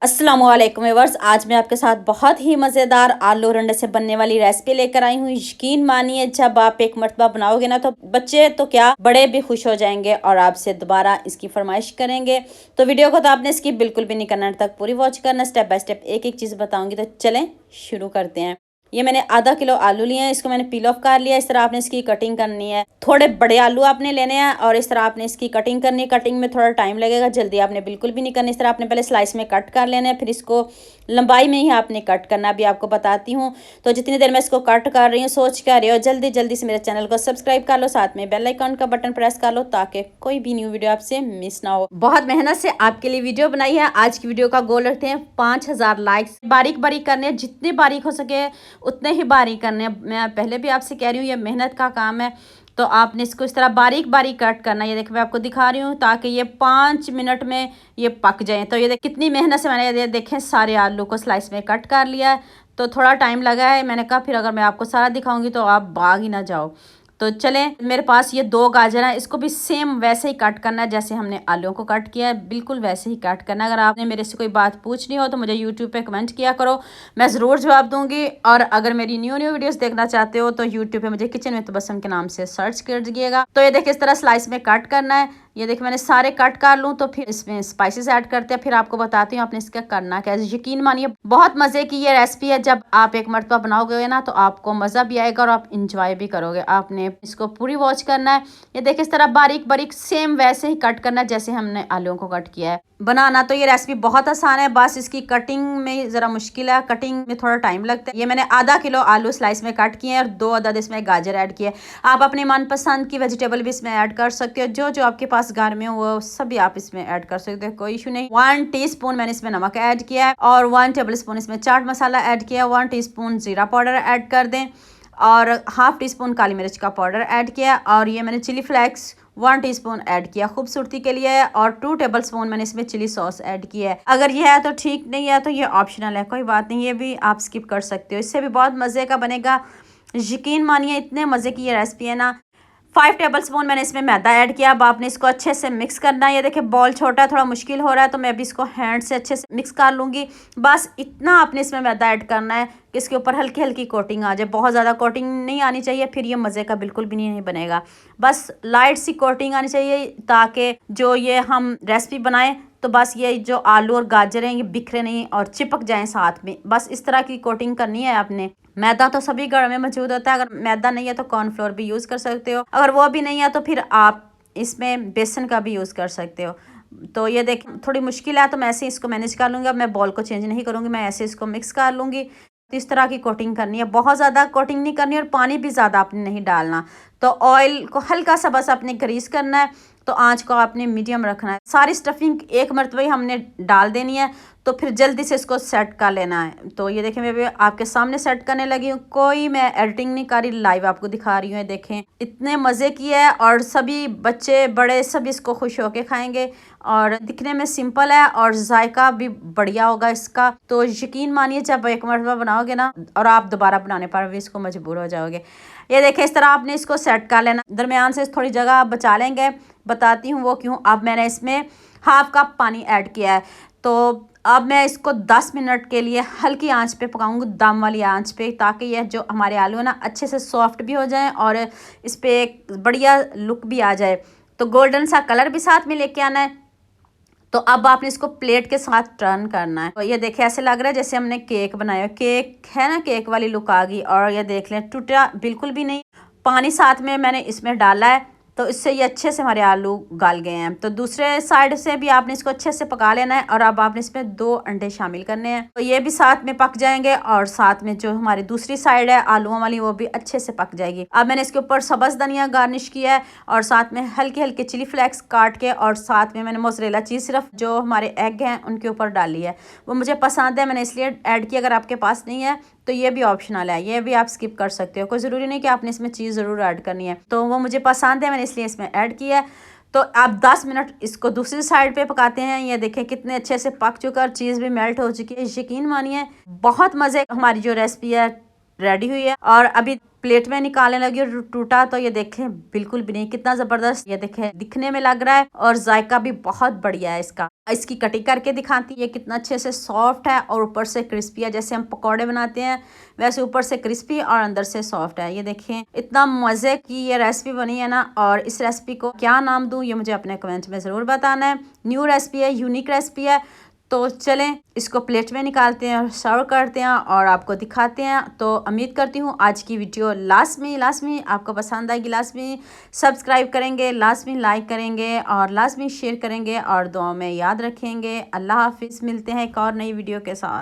अस्सलामुअलैकुम व्यूअर्स, आज मैं आपके साथ बहुत ही मज़ेदार आलू रंडे से बनने वाली रेसिपी लेकर आई हूँ। यकीन मानिए, जब आप एक मरतबा बनाओगे ना तो बच्चे तो क्या बड़े भी खुश हो जाएंगे और आपसे दोबारा इसकी फरमाइश करेंगे। तो वीडियो को तो आपने इसकी बिल्कुल भी नहीं करना, तक पूरी वॉच करना। स्टेप बाय स्टेप एक एक चीज़ बताऊंगी, तो चलें शुरू करते हैं। ये मैंने आधा किलो आलू लिए हैं, इसको मैंने पील ऑफ कर लिया। इस तरह आपने इसकी कटिंग करनी है। थोड़े बड़े आलू आपने लेने हैं और इस तरह आपने इसकी कटिंग करनी है। कटिंग में थोड़ा टाइम लगेगा, जल्दी आपने बिल्कुल भी नहीं करनी। इस तरह आपने पहले स्लाइस में कट कर लेना है, फिर इसको लंबाई में ही आपने कट करना। अभी आपको बताती हूँ। तो जितनी देर मैं इसको कट कर रही हूँ, सोच कर रही हो जल्दी जल्दी से मेरे चैनल को सब्सक्राइब कर लो, साथ में बेल आइकन का बटन प्रेस कर लो ताकि कोई भी न्यू वीडियो आपसे मिस ना हो। बहुत मेहनत से आपके लिए वीडियो बनाई है। आज की वीडियो का गोल रखते हैं 5000 लाइक्स। बारीक बारीक करने हैं, जितने बारीक हो सके उतने ही बारीक करने हैं। मैं पहले भी आपसे कह रही हूँ, ये मेहनत का काम है। तो आपने इसको इस तरह बारीक बारीक कट करना है। ये देखो मैं आपको दिखा रही हूँ ताकि ये 5 मिनट में ये पक जाए। तो ये देख कितनी मेहनत से मैंने ये देखें सारे आलू को स्लाइस में कट कर लिया है। तो थोड़ा टाइम लगा है। मैंने कहा फिर अगर मैं आपको सारा दिखाऊंगी तो आप भाग ही ना जाओ। तो चलें, मेरे पास ये 2 गाजर हैं। इसको भी सेम वैसे ही कट करना है जैसे हमने आलूओं को कट किया है, बिल्कुल वैसे ही कट करना है। अगर आपने मेरे से कोई बात पूछनी हो तो मुझे यूट्यूब पे कमेंट किया करो, मैं ज़रूर जवाब दूंगी। और अगर मेरी न्यू वीडियोस देखना चाहते हो तो यूट्यूब पे मुझे किचन में तबस्सुम के नाम से सर्च कर दीजिएगा। तो ये देखिए इस तरह स्लाइस में कट करना है। ये देखिए मैंने सारे कट कर लूँ। तो फिर इसमें स्पाइसेस ऐड करते हैं, फिर आपको बताती हूँ आपने इसका करना क्या है। यकीन मानिए बहुत मज़े की ये रेसिपी है। जब आप एक मरतबा बनाओगे ना तो आपको मज़ा भी आएगा और आप इंजॉय भी करोगे। आपने इसको पूरी वॉच करना है। ये देखिए इस तरह बारीक बारीक सेम वैसे ही कट करना है जैसे हमने आलूओं को कट किया है। बनाना तो ये रेसिपी बहुत आसान है, बस इसकी कटिंग में ज़रा मुश्किल है, कटिंग में थोड़ा टाइम लगता है। ये मैंने आधा किलो आलू स्लाइस में कट किए हैं और 2 अदद इसमें गाजर ऐड किए। आप अपनी मनपसंद की वेजिटेबल भी इसमें ऐड कर सकते हो, जो जो आपके पास घर में हो वो सभी आप इसमें ऐड कर सकते हो, कोई इशू नहीं। 1 टीस्पून मैंने इसमें नमक ऐड किया है और 1 टेबल स्पून इसमें चाट मसाला ऐड किया। 1 टीस्पून जीरा पाउडर ऐड कर दें और हाफ टी स्पून काली मिर्च का पाउडर ऐड किया। और ये मैंने चिली फ्लेक्स 1 टीस्पून ऐड किया खूबसूरती के लिए। और 2 टेबल स्पून मैंने इसमें चिली सॉस ऐड किया है। अगर ये है तो ठीक, नहीं है तो ये ऑप्शनल है, कोई बात नहीं, ये भी आप स्किप कर सकते हो। इससे भी बहुत मज़े का बनेगा। यकीन मानिए इतने मज़े की ये रेसिपी है ना। 5 टेबल स्पून मैंने इसमें मैदा ऐड किया। अब आपने इसको अच्छे से मिक्स करना है। ये देखिए बॉल छोटा है, थोड़ा मुश्किल हो रहा है, तो मैं अभी इसको हैंड से अच्छे से मिक्स कर लूँगी। बस इतना आपने इसमें मैदा ऐड करना है कि इसके ऊपर हल्की हल्की कोटिंग आ जाए। बहुत ज़्यादा कोटिंग नहीं आनी चाहिए, फिर ये मज़े का बिल्कुल भी नहीं बनेगा। बस लाइट सी कोटिंग आनी चाहिए ताकि जो ये हम रेसिपी बनाएं तो बस ये जो आलू और गाजर हैं ये बिखरे नहीं और चिपक जाएं साथ में। बस इस तरह की कोटिंग करनी है आपने। मैदा तो सभी घर में मौजूद होता है, अगर मैदा नहीं है तो कॉर्नफ्लोर भी यूज़ कर सकते हो। अगर वो भी नहीं है तो फिर आप इसमें बेसन का भी यूज़ कर सकते हो। तो ये देख थोड़ी मुश्किल है तो मैं ऐसे इसको मैनेज कर लूँगी। अब मैं बॉल को चेंज नहीं करूँगी, मैं ऐसे इसको मिक्स कर लूँगी। तो इस तरह की कोटिंग करनी है, बहुत ज़्यादा कोटिंग नहीं करनी और पानी भी ज़्यादा आपने नहीं डालना। तो ऑयल को हल्का सा बस आपने ग्रीस करना है। तो आंच को आपने मीडियम रखना है। सारी स्टफिंग एक मरतबा ही हमने डाल देनी है, तो फिर जल्दी से इसको सेट कर लेना है। तो ये देखें मैं भी आपके सामने सेट करने लगी हूँ, कोई मैं एडिटिंग नहीं कर रही, लाइव आपको दिखा रही हूँ। देखें इतने मज़े की है और सभी बच्चे बड़े सब इसको खुश होके खाएंगे। और दिखने में सिंपल है और जायका भी बढ़िया होगा इसका। तो यकीन मानिए जब एक मरतबा बनाओगे ना और आप दोबारा बनाने पर भी इसको मजबूर हो जाओगे। ये देखें इस तरह आपने इसको सेट कर लेना। दरमियान से थोड़ी जगह आप बचा लेंगे, बताती हूँ वो क्यों। अब मैंने इसमें हाफ कप पानी ऐड किया है। तो अब मैं इसको 10 मिनट के लिए हल्की आंच पे पकाऊंगी, दम वाली आंच पे, ताकि यह जो हमारे आलू है ना अच्छे से सॉफ्ट भी हो जाएं और इस पर एक बढ़िया लुक भी आ जाए। तो गोल्डन सा कलर भी साथ में लेके आना है। तो अब आपने इसको प्लेट के साथ टर्न करना है। तो ये देखिए ऐसे लग रहा है जैसे हमने केक बनाया, केक है ना, केक वाली लुक आ गई। और ये देख लें टूटा बिल्कुल भी नहीं। पानी साथ में मैंने इसमें डाला है तो इससे ये अच्छे से हमारे आलू गल गए हैं। तो दूसरे साइड से भी आपने इसको अच्छे से पका लेना है। और अब आपने इसमें 2 अंडे शामिल करने हैं, तो ये भी साथ में पक जाएंगे और साथ में जो हमारी दूसरी साइड है आलूओं वाली वो भी अच्छे से पक जाएगी। अब मैंने इसके ऊपर सब्ज़ धनिया गार्निश किया है और साथ में हल्के हल्के चिली फ्लेक्स काट के और साथ में मैंने मोज़रेला चीज़ सिर्फ जो हमारे एग हैं उनके ऊपर डाली है, वो मुझे पसंद है, मैंने इसलिए ऐड किया। अगर आपके पास नहीं है तो ये भी ऑप्शनल है, ये भी आप स्किप कर सकते हो, कोई ज़रूरी नहीं कि आपने इसमें चीज़ ज़रूर ऐड करनी है। तो वो मुझे पसंद है, मैंने इसलिए इसमें ऐड किया है। तो आप 10 मिनट इसको दूसरी साइड पे पकाते हैं। ये देखें कितने अच्छे से पक चुका और चीज़ भी मेल्ट हो चुकी है। यकीन मानिए बहुत मज़े हमारी जो रेसिपी है रेडी हुई है और अभी प्लेट में निकालने लगी और टूटा तो ये देखें बिल्कुल भी नहीं, कितना जबरदस्त ये देखें दिखने में लग रहा है और जायका भी बहुत बढ़िया है इसका। इसकी कटिंग करके दिखाती है कितना अच्छे से सॉफ्ट है और ऊपर से क्रिस्पी है। जैसे हम पकौड़े बनाते हैं वैसे ऊपर से क्रिस्पी और अंदर से सॉफ्ट है। ये देखें इतना मजे की ये रेसिपी बनी है ना। और इस रेसिपी को क्या नाम दूं ये मुझे अपने कमेंट में ज़रूर बताना है। न्यू रेसिपी है, यूनिक रेसिपी है। तो चलें इसको प्लेट में निकालते हैं और सर्व करते हैं और आपको दिखाते हैं। तो उम्मीद करती हूँ आज की वीडियो लाजमी आपको पसंद आएगी। लाजमी सब्सक्राइब करेंगे, लाजमी लाइक करेंगे और लाजमी शेयर करेंगे और दुआ में याद रखेंगे। अल्लाह हाफिज़। मिलते हैं एक और नई वीडियो के साथ।